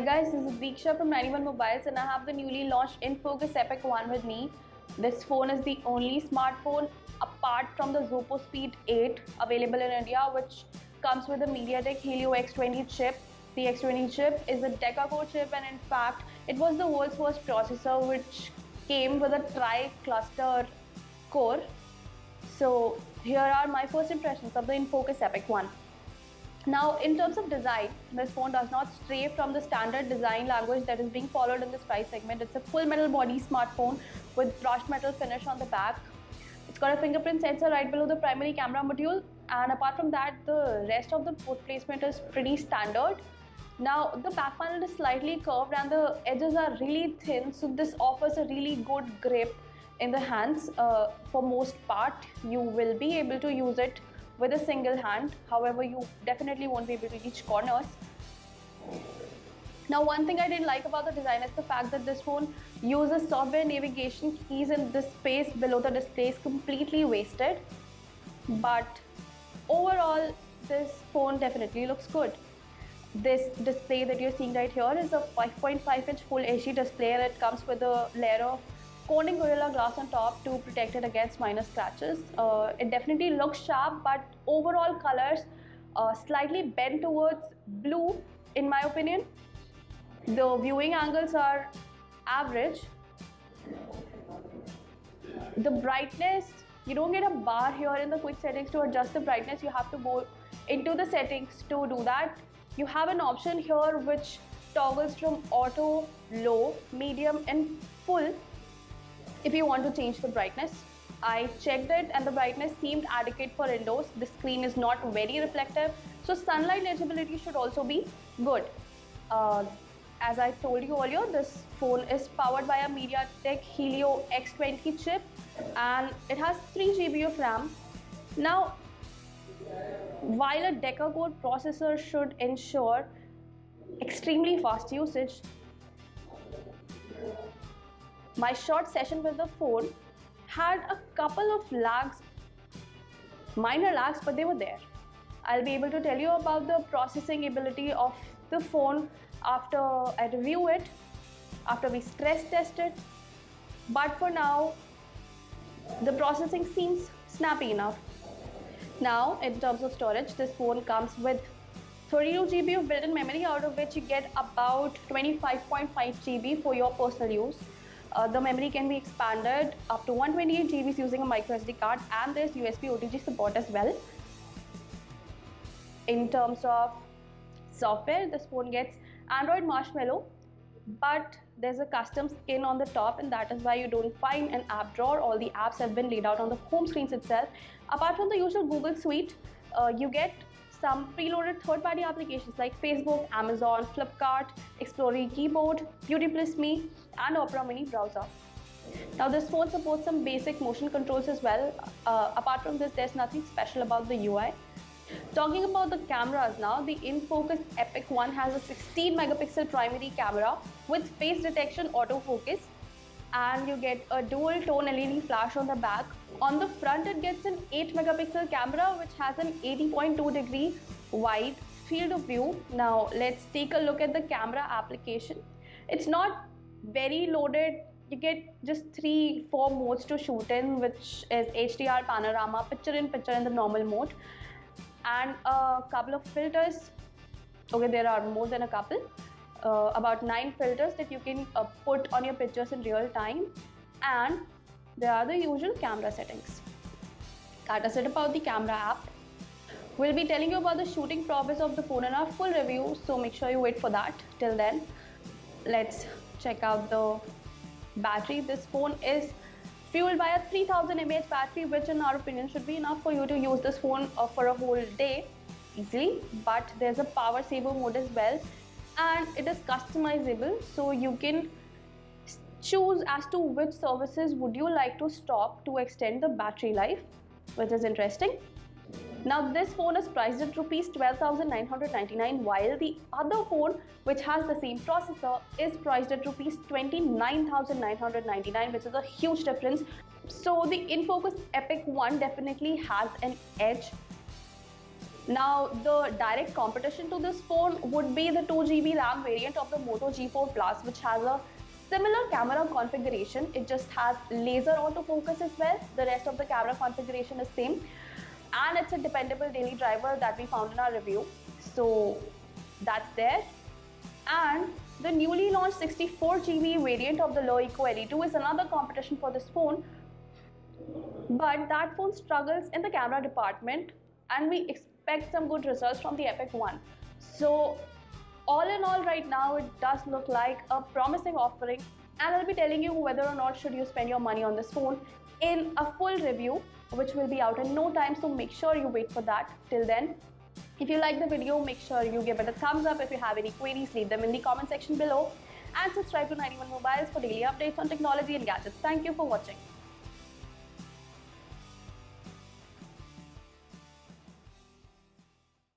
guys, this is Deeksha from 91 Mobiles and I have the newly launched InFocus Epic 1 with me. This phone is the only smartphone apart from the Zopo Speed 8 available in India, which comes with a MediaTek Helio X20 chip. The X20 chip is a deca-core chip, and in fact it was the world's first processor which came with a tri-cluster core. So here are my first impressions of the InFocus Epic 1. Now, in terms of design, this phone does not stray from the standard design language that is being followed in this price segment. It's a full metal body smartphone with brushed metal finish on the back. It's got a fingerprint sensor right below the primary camera module, and apart from that, the rest of the port placement is pretty standard. Now, the back panel is slightly curved and the edges are really thin, so this offers a really good grip in the hands. For most part, you will be able to use it with a single hand. However, you definitely won't be able to reach corners. Now, one thing I didn't like about the design is the fact that this phone uses software navigation keys, and this space below the display is completely wasted. But overall, this phone definitely looks good. This display that you're seeing right here is a 5.5-inch Full HD display, and it comes with a layer of Corning Gorilla Glass on top to protect it against minor scratches. It definitely looks sharp, but overall colors slightly bent towards blue in my opinion. The viewing angles are average. The brightness, you don't get a bar here in the quick settings to adjust the brightness. You have to go into the settings to do that. You have an option here which toggles from auto, low, medium and full if you want to change the brightness. I checked it and the brightness seemed adequate for indoors. The screen is not very reflective, so sunlight legibility should also be good. As I told you earlier, this phone is powered by a MediaTek Helio X20 chip and it has 3 GB of RAM. Now, while a deca-core processor should ensure extremely fast usage, my short session with the phone had a couple of lags, minor lags, but they were there. I'll be able to tell you about the processing ability of the phone after I review it, after we stress test it. But for now, the processing seems snappy enough. Now, in terms of storage, this phone comes with 32 GB of built-in memory, out of which you get about 25.5 GB for your personal use. The memory can be expanded up to 128 GB using a micro SD card, and there's USB OTG support as well. In terms of software, this phone gets Android Marshmallow, but there's a custom skin on the top, and that is why you don't find an app drawer. All the apps have been laid out on the home screens itself. Apart from the usual Google suite, you get some preloaded third-party applications like Facebook, Amazon, Flipkart, Explorer Keyboard, Beauty Plus Me, and Opera Mini browser. Now, this phone supports some basic motion controls as well. Apart from this, there's nothing special about the UI. Talking about the cameras now, the InFocus Epic 1 has a 16 megapixel primary camera with face detection autofocus, and you get a dual tone LED flash on the back. On the front, it gets an 8 megapixel camera which has an 80.2 degree wide field of view. Now, let's take a look at the camera application. It's not very loaded. You get just 3-4 modes to shoot in, which is HDR, panorama, picture-in-picture in the normal mode, and a couple of filters. Okay, there are more than a couple. About 9 filters that you can put on your pictures in real time, and there are the usual camera settings. That is it about the camera app. We'll be telling you about the shooting prowess of the phone in our full review, so make sure you wait for that. Till then, let's check out the battery. This phone is fueled by a 3000 mAh battery, which in our opinion should be enough for you to use this phone for a whole day easily. But there's a power saver mode as well, and it is customizable, so you can choose as to which services would you like to stop to extend the battery life, which is interesting. Now, this phone is priced at Rs 12,999, while the other phone, which has the same processor, is priced at Rs 29,999, which is a huge difference. So the InFocus Epic 1 definitely has an edge Now, the direct competition to this phone would be the 2GB RAM variant of the Moto G4 Plus, which has a similar camera configuration. It just has laser autofocus as well. The rest of the camera configuration is same, and it's a dependable daily driver that we found in our review. So that's there. And the newly launched 64GB variant of the Low Eco LE2 is another competition for this phone, but that phone struggles in the camera department, and we expect some good results from the Epic One. So all in all, right now it does look like a promising offering, and I'll be telling you whether or not should you spend your money on this phone in a full review, which will be out in no time, so make sure you wait for that. Till then, if you like the video, make sure you give it a thumbs up. If you have any queries, leave them in the comment section below, and subscribe to 91 Mobiles for daily updates on technology and gadgets. Thank you for watching.